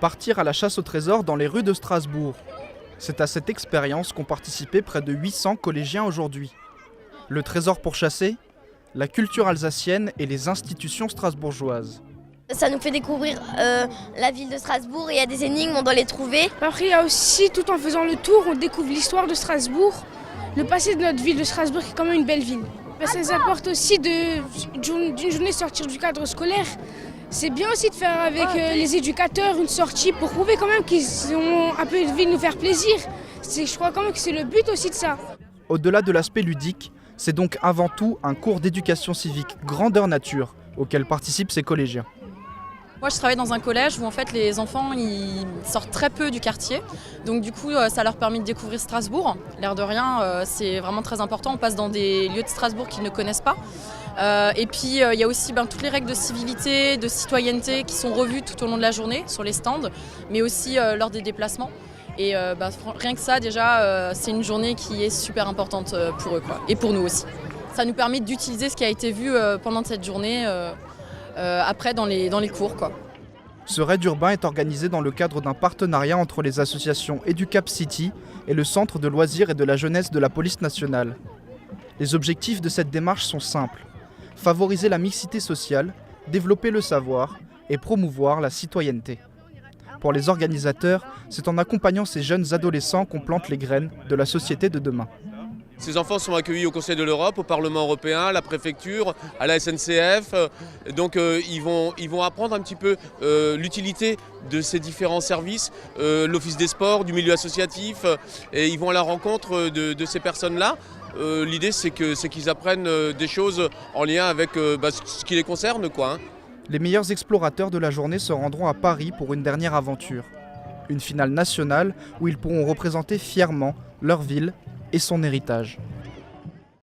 Partir à la chasse au trésor dans les rues de Strasbourg. C'est à cette expérience qu'ont participé près de 800 collégiens aujourd'hui. Le trésor pour chasser, la culture alsacienne et les institutions strasbourgeoises. Ça nous fait découvrir la ville de Strasbourg et il y a des énigmes, on doit les trouver. Après, il y a aussi, tout en faisant le tour, on découvre l'histoire de Strasbourg, le passé de notre ville de Strasbourg qui est quand même une belle ville. Ça nous apporte aussi d'une journée sortir du cadre scolaire. C'est bien aussi de faire avec les éducateurs une sortie pour prouver quand même qu'ils ont un peu envie de nous faire plaisir. Je crois quand même que c'est le but aussi de ça. Au-delà de l'aspect ludique, c'est donc avant tout un cours d'éducation civique grandeur nature auquel participent ces collégiens. Moi, je travaille dans un collège où en fait les enfants ils sortent très peu du quartier. Donc du coup, ça leur permet de découvrir Strasbourg. L'air de rien, c'est vraiment très important. On passe dans des lieux de Strasbourg qu'ils ne connaissent pas. Et puis, il y a aussi toutes les règles de civilité, de citoyenneté qui sont revues tout au long de la journée sur les stands, mais aussi lors des déplacements. Et rien que ça, déjà, c'est une journée qui est super importante pour eux, quoi. Et pour nous aussi. Ça nous permet d'utiliser ce qui a été vu pendant cette journée. Après dans les cours, quoi. Ce raid urbain est organisé dans le cadre d'un partenariat entre les associations EduCap City et le Centre de loisirs et de la jeunesse de la police nationale. Les objectifs de cette démarche sont simples: favoriser la mixité sociale, développer le savoir et promouvoir la citoyenneté. Pour les organisateurs, c'est en accompagnant ces jeunes adolescents qu'on plante les graines de la société de demain. Ces enfants sont accueillis au Conseil de l'Europe, au Parlement européen, à la préfecture, à la SNCF. Donc ils vont apprendre un petit peu l'utilité de ces différents services, l'Office des sports, du milieu associatif, et ils vont à la rencontre de ces personnes-là. L'idée c'est qu'ils apprennent des choses en lien avec ce qui les concerne, quoi. Les meilleurs explorateurs de la journée se rendront à Paris pour une dernière aventure. Une finale nationale où ils pourront représenter fièrement leur ville et son héritage.